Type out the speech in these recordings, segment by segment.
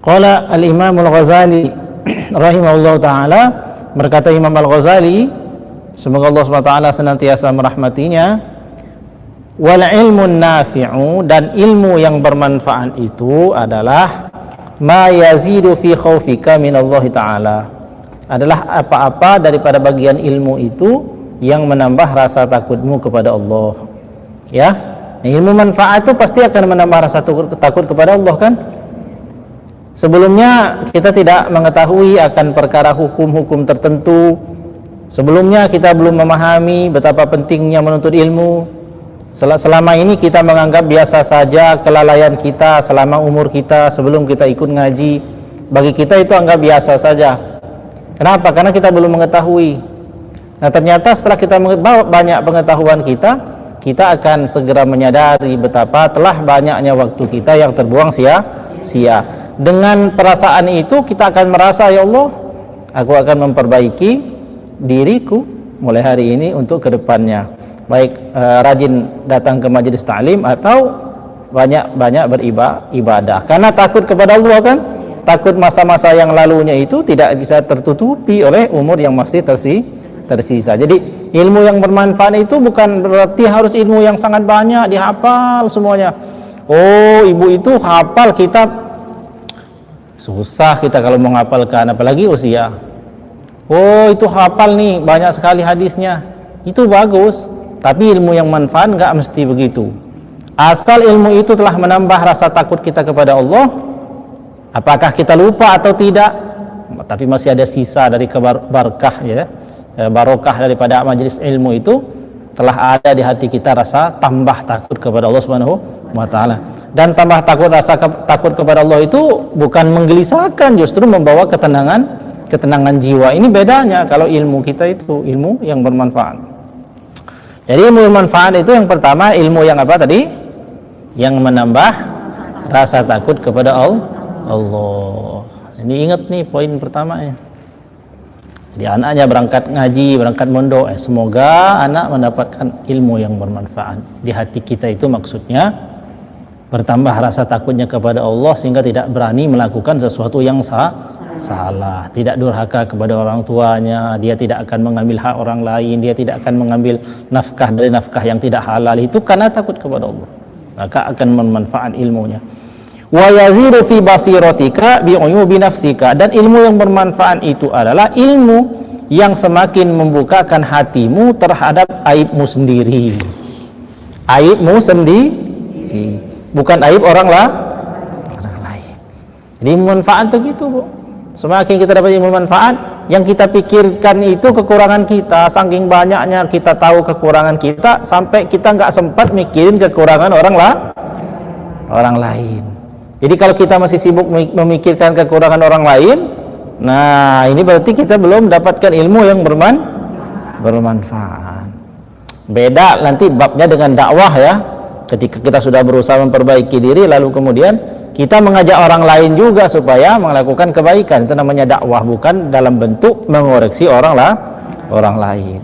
Qala al-Imam al-Ghazali rahimahullah ta'ala, berkata Imam al-Ghazali, semoga Allah SWT senantiasa merahmatinya, wal ilmu nafi'u, dan ilmu yang bermanfaat itu adalah ma yazidu fi khaufika minallahi ta'ala, adalah apa-apa daripada bagian ilmu itu yang menambah rasa takutmu kepada Allah. Ya, ilmu manfaat itu pasti akan menambah rasa takut kepada Allah kan. Sebelumnya kita tidak mengetahui akan perkara hukum-hukum tertentu. Sebelumnya kita belum memahami betapa pentingnya menuntut ilmu. Selama ini kita menganggap biasa saja kelalaian kita selama umur kita sebelum kita ikut ngaji. Bagi kita itu anggap biasa saja. Kenapa? Karena kita belum mengetahui. Nah, ternyata setelah kita membawa banyak pengetahuan kita akan segera menyadari betapa telah banyaknya waktu kita yang terbuang sia-sia. Dengan perasaan itu kita akan merasa, ya Allah, aku akan memperbaiki diriku mulai hari ini untuk kedepannya, baik rajin datang ke majelis ta'lim atau banyak beribadah, karena takut kepada Allah kan. Takut masa-masa yang lalunya itu tidak bisa tertutupi oleh umur yang masih tersisa. Jadi ilmu yang bermanfaat itu bukan berarti harus ilmu yang sangat banyak dihafal semuanya. Oh, ibu itu hafal kitab, susah kita kalau mau menghafalkan, apalagi usia. Oh, itu hafal nih banyak sekali hadisnya, itu bagus, tapi ilmu yang manfaat nggak mesti begitu. Asal ilmu itu telah menambah rasa takut kita kepada Allah, apakah kita lupa atau tidak, tapi masih ada sisa dari barokah, ya, barokah daripada majelis ilmu itu telah ada di hati kita, rasa tambah takut kepada Allah Subhanahu wa ta'ala. Dan tambah rasa takut kepada Allah itu bukan menggelisahkan, justru membawa ketenangan jiwa. Ini bedanya kalau ilmu kita itu ilmu yang bermanfaat. Jadi ilmu bermanfaat itu yang pertama ilmu yang apa tadi? Yang menambah rasa takut kepada Allah. Ini ingat nih poin pertamanya. Jadi anaknya berangkat ngaji, berangkat mondok, semoga anak mendapatkan ilmu yang bermanfaat. Di hati kita itu maksudnya bertambah rasa takutnya kepada Allah sehingga tidak berani melakukan sesuatu yang salah, tidak durhaka kepada orang tuanya, dia tidak akan mengambil hak orang lain, dia tidak akan mengambil nafkah dari nafkah yang tidak halal, itu karena takut kepada Allah, maka akan bermanfaat ilmunya. Wa yazidu fi basiratika bi uyubi nafsika, dan ilmu yang bermanfaat itu adalah ilmu yang semakin membukakan hatimu terhadap aibmu sendiri. Aibmu sendiri, bukan aib orang lain. Jadi manfaat begitu, Bu. Semakin kita dapat ilmu manfaat, yang kita pikirkan itu kekurangan kita, saking banyaknya kita tahu kekurangan kita sampai kita nggak sempat mikirin kekurangan orang lain. Jadi kalau kita masih sibuk memikirkan kekurangan orang lain, nah ini berarti kita belum mendapatkan ilmu yang bermanfaat. Beda nanti babnya dengan dakwah, ya. Ketika kita sudah berusaha memperbaiki diri, lalu kemudian kita mengajak orang lain juga supaya melakukan kebaikan, itu namanya dakwah, bukan dalam bentuk mengoreksi orang lain.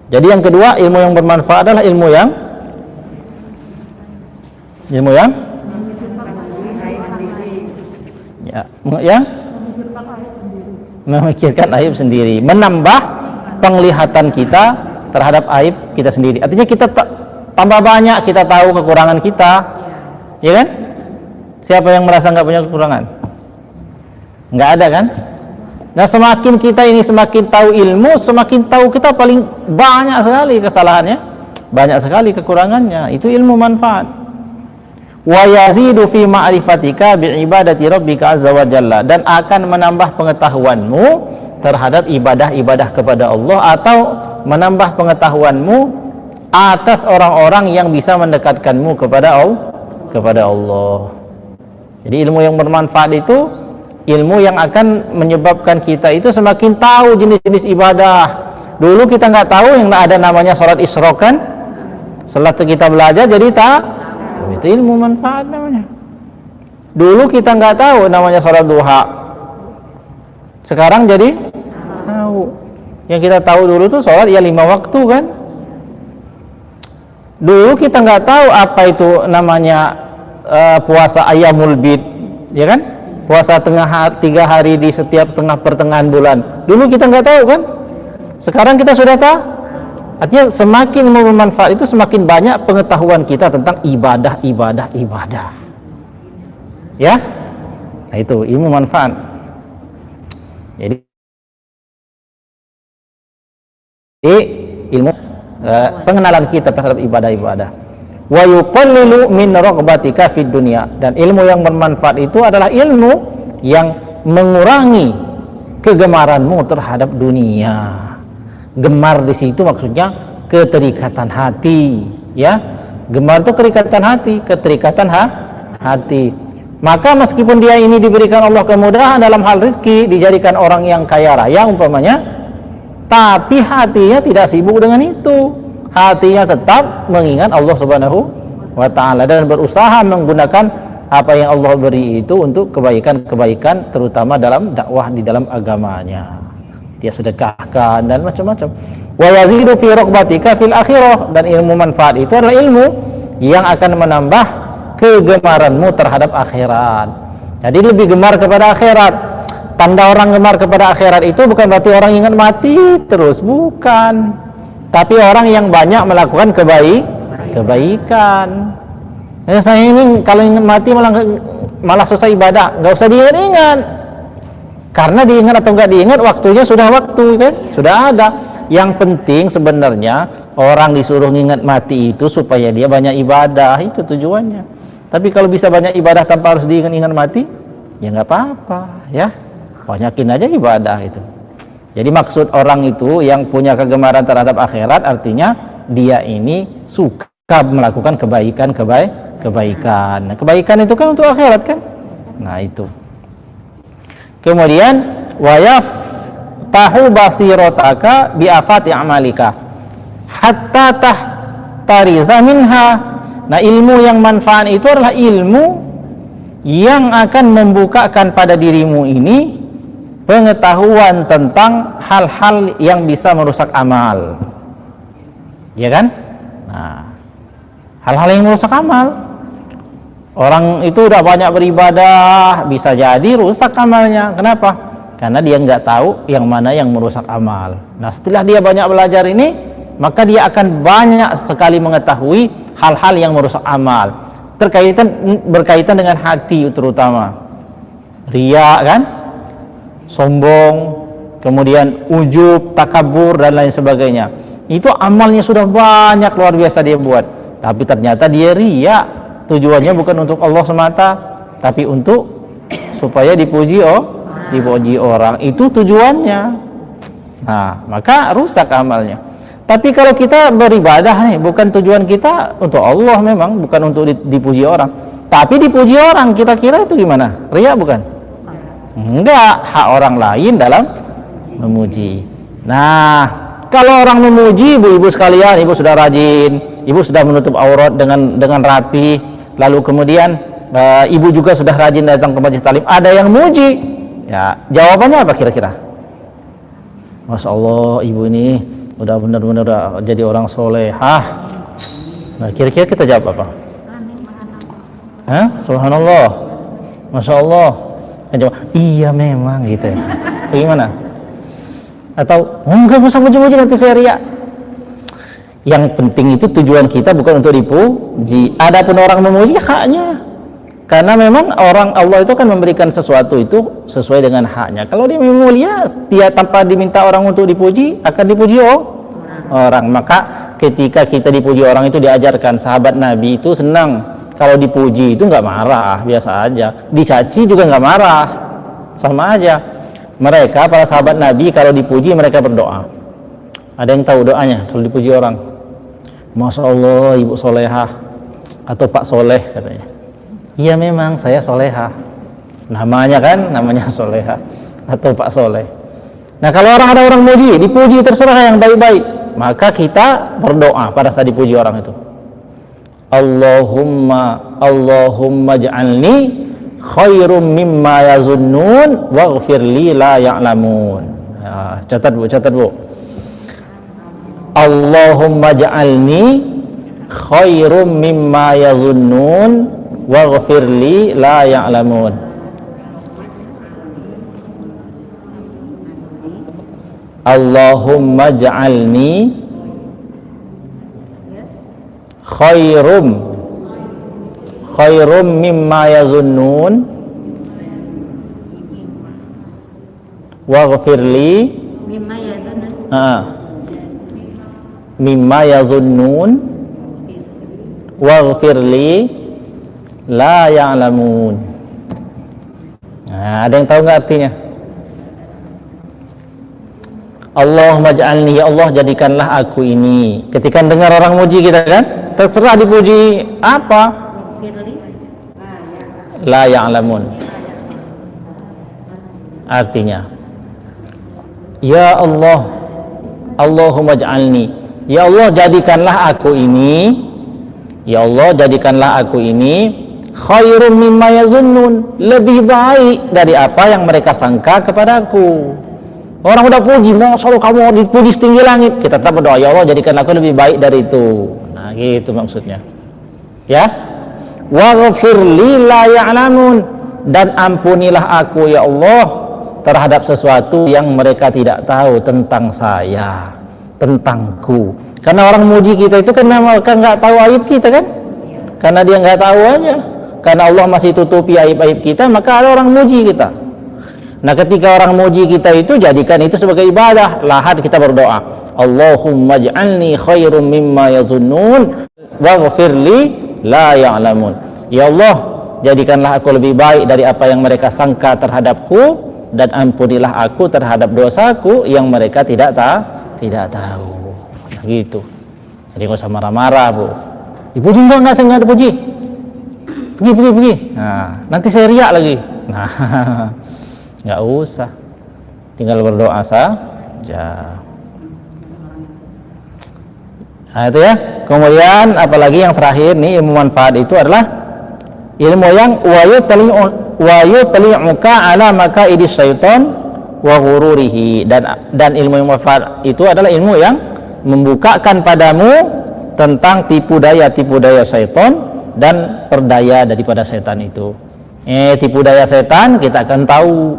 Jadi yang kedua, ilmu yang bermanfaat adalah ilmu yang memikirkan aib sendiri, menambah penglihatan kita terhadap aib kita sendiri. Artinya kita tambah banyak kita tahu kekurangan kita, ya kan? Siapa yang merasa nggak punya kekurangan? Nggak ada kan? Nah, semakin kita ini semakin tahu ilmu, semakin tahu kita paling banyak sekali kesalahannya, banyak sekali kekurangannya. Itu ilmu manfaat. Wa yazidu fi ma'rifatika bi ibadati rabbika azza wa jalla, dan akan menambah pengetahuanmu terhadap ibadah-ibadah kepada Allah, atau menambah pengetahuanmu atas orang-orang yang bisa mendekatkanmu kepada Allah. Jadi ilmu yang bermanfaat itu ilmu yang akan menyebabkan kita itu semakin tahu jenis-jenis ibadah. Dulu kita nggak tahu yang ada namanya sholat isyraq kan? Setelah kita belajar jadi tahu, itu ilmu manfaat namanya. Dulu kita nggak tahu namanya sholat duha, sekarang jadi tahu. Yang kita tahu dulu tuh sholat ya 5 waktu kan. Dulu kita nggak tahu apa itu namanya puasa ayyamul bid, ya kan? puasa 3 hari di setiap pertengahan bulan. Dulu kita nggak tahu kan, sekarang kita sudah tahu. Artinya semakin bermanfaat itu semakin banyak pengetahuan kita tentang ibadah. Ya, nah itu ilmu manfaat. Jadi ilmu pengenalan kita terhadap ibadah. Wa yuqallilu min raghbatika fid dunya, dan ilmu yang bermanfaat itu adalah ilmu yang mengurangi kegemaranmu terhadap dunia. Gemar di situ maksudnya keterikatan hati, ya. Gemar itu keterikatan hati. Maka meskipun dia ini diberikan Allah kemudahan dalam hal rezeki, dijadikan orang yang kaya raya umpamanya, tapi hatinya tidak sibuk dengan itu. Hatinya tetap mengingat Allah Subhanahu wa ta'ala dan berusaha menggunakan apa yang Allah beri itu untuk kebaikan-kebaikan, terutama dalam dakwah di dalam agamanya. Dia sedekahkan dan macam-macam. Wa yazidu fi raqbatika fil akhirah, dan ilmu manfaat itu adalah ilmu yang akan menambah kegemaranmu terhadap akhirat. Jadi lebih gemar kepada akhirat. Tanda orang gemar kepada akhirat itu bukan berarti orang ingat mati terus, bukan. Tapi orang yang banyak melakukan kebaikan. Saya ini kalau ingat mati malah susah ibadah, nggak usah diingat-ingat. Karena diingat atau nggak diingat, waktunya sudah kan? Sudah ada. Yang penting sebenarnya orang disuruh ingat mati itu supaya dia banyak ibadah, itu tujuannya. Tapi kalau bisa banyak ibadah tanpa harus diingat-ingat mati, ya nggak apa-apa, ya. Banyakin aja ibadah itu. Jadi maksud orang itu yang punya kegemaran terhadap akhirat, artinya dia ini suka melakukan kebaikan. Kebaikan itu kan untuk akhirat kan? Nah itu. Kemudian wayaf tahu basirotaka bi afati amalika hatta tahtariza minha. Nah, ilmu yang manfaat itu adalah ilmu yang akan membukakan pada dirimu ini pengetahuan tentang hal-hal yang bisa merusak amal, ya kan? Nah, hal-hal yang merusak amal, orang itu udah banyak beribadah, bisa jadi rusak amalnya. Kenapa? Karena dia nggak tahu yang mana yang merusak amal. Nah, setelah dia banyak belajar ini, maka dia akan banyak sekali mengetahui hal-hal yang merusak amal, berkaitan dengan hati, terutama riya kan, sombong, kemudian ujub, takabur dan lain sebagainya. Itu amalnya sudah banyak, luar biasa dia buat, tapi ternyata dia riya. Tujuannya bukan untuk Allah semata, tapi untuk supaya dipuji orang. Itu tujuannya. Nah, maka rusak amalnya. Tapi kalau kita beribadah nih, bukan tujuan kita untuk Allah, memang bukan untuk dipuji orang, tapi dipuji orang, kita kira itu gimana? Riya bukan? Enggak, hak orang lain dalam memuji. Nah, kalau orang memuji, ibu-ibu sekalian, ibu sudah rajin, ibu sudah menutup aurat dengan rapi, lalu kemudian ibu juga sudah rajin datang ke majelis taklim, ada yang muji, ya jawabannya apa kira-kira? Masya Allah, ibu ini udah benar-benar jadi orang solehah. Nah, kira-kira kita jawab apa? Subhanallah, Masya Allah. Jawab, iya memang gitu ya. Bagaimana? Atau enggak usah muji-muji nanti saya riya. Yang penting itu tujuan kita bukan untuk dipuji. Adapun orang memuji haknya, karena memang Allah itu kan memberikan sesuatu itu sesuai dengan haknya. Kalau dia mulia, dia tanpa diminta orang untuk dipuji, akan dipuji orang. Maka ketika kita dipuji orang itu diajarkan, sahabat Nabi itu senang kalau dipuji, itu nggak marah, biasa aja. Dicaci juga nggak marah, sama aja. Mereka para sahabat Nabi kalau dipuji mereka berdoa. Ada yang tahu doanya kalau dipuji orang? Masya Allah, ibu solehah, atau Pak Soleh katanya. Iya memang saya solehah, namanya solehah atau Pak Soleh. Nah, kalau ada orang muji, dipuji terserah yang baik-baik, maka kita berdoa pada saat dipuji orang itu. Allahumma ja'alni khairum mimma yazunnun waghfirli la ya'lamun. Ya, catat bu. Allahumma ja'alni khairum mimma yazunnun waghfirli la ya'lamun. Allahumma ja'alni khairum mimma yazunnun waghfirli mimma yazunnun waghfirli la ya'lamun. Nah, ada yang tahu nggak artinya? Allahumma ja'alni, ya Allah jadikanlah aku ini. Ketika dengar orang muji kita kan, terserah dipuji apa, la ya'lamun. Artinya, ya Allah, Allahumma ja'alni, ya Allah jadikanlah aku ini, ya Allah jadikanlah aku ini khairum mimma yazunnun, lebih baik dari apa yang mereka sangka kepadaku. Orang udah puji, masya Allah kamu dipuji setinggi langit, kita tetap berdoa, ya Allah jadikan aku lebih baik dari itu. Nah gitu maksudnya ya. Waghfirli la ya'lamun, dan ampunilah aku ya Allah terhadap sesuatu yang mereka tidak tahu tentang saya, tentangku. Karena orang muji kita itu karena mereka nggak tahu aib kita kan, karena dia nggak tahu aja, karena Allah masih tutupi aib-aib kita, maka ada orang muji kita. Nah ketika orang muji kita itu, jadikan itu sebagai ibadah. Lahad kita berdoa, Allahumma ja'alni khairum mimma yazunnun waghfirli la ya'lamun. Ya Allah jadikanlah aku lebih baik dari apa yang mereka sangka terhadapku, dan ampunilah aku terhadap dosaku yang mereka tidak tahu. Nah, gitu. Jadi nggak usah marah-marah bu. Dipuji enggak saya nggak dipuji. Pergi. Nah nanti saya riak lagi. Nah nggak usah, tinggal berdoa saja. Nah itu ya. Kemudian apalagi yang terakhir nih, ilmu manfaat itu adalah ilmu yang wa yutli'uka ala makaidi syaitan wa ghururihi, dan ilmu yang manfaat itu adalah ilmu yang membukakan padamu tentang tipu daya syaitan dan perdaya daripada setan itu. Tipu daya setan kita akan tahu.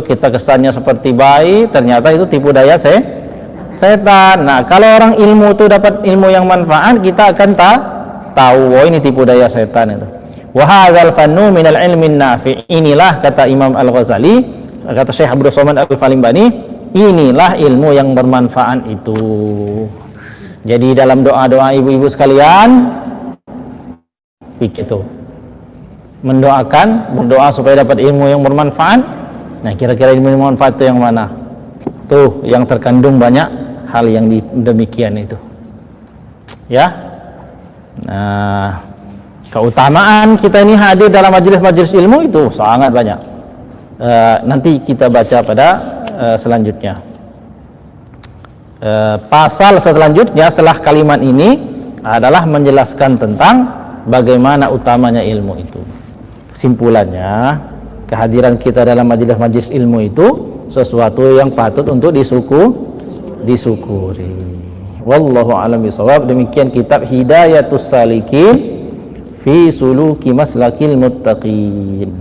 Kita kesannya seperti baik, ternyata itu tipu daya setan. Nah kalau orang ilmu itu dapat ilmu yang manfaat, kita akan tahu oh ini tipu daya setan itu. Wa hadzal fannu minal ilmin nafi'. Inilah kata Imam Al-Ghazali, kata Syekh Abdul Somad Al-Falimbani, inilah ilmu yang bermanfaat itu. Jadi dalam doa-doa ibu-ibu sekalian begitu, berdoa supaya dapat ilmu yang bermanfaat. Nah kira-kira ilmu yang bermanfaat itu yang mana? Tuh yang terkandung banyak hal yang demikian itu ya. Nah keutamaan kita ini hadir dalam majelis-majelis ilmu itu sangat banyak. Nanti kita baca pada selanjutnya. Pasal selanjutnya setelah kalimat ini adalah menjelaskan tentang bagaimana utamanya ilmu itu. Kesimpulannya, kehadiran kita dalam majelis-majelis ilmu itu sesuatu yang patut untuk disyukuri. Wallahu a'lam bishawab. Demikian kitab Hidayatus Salikin fi Suluki Maslakil Muttaqin.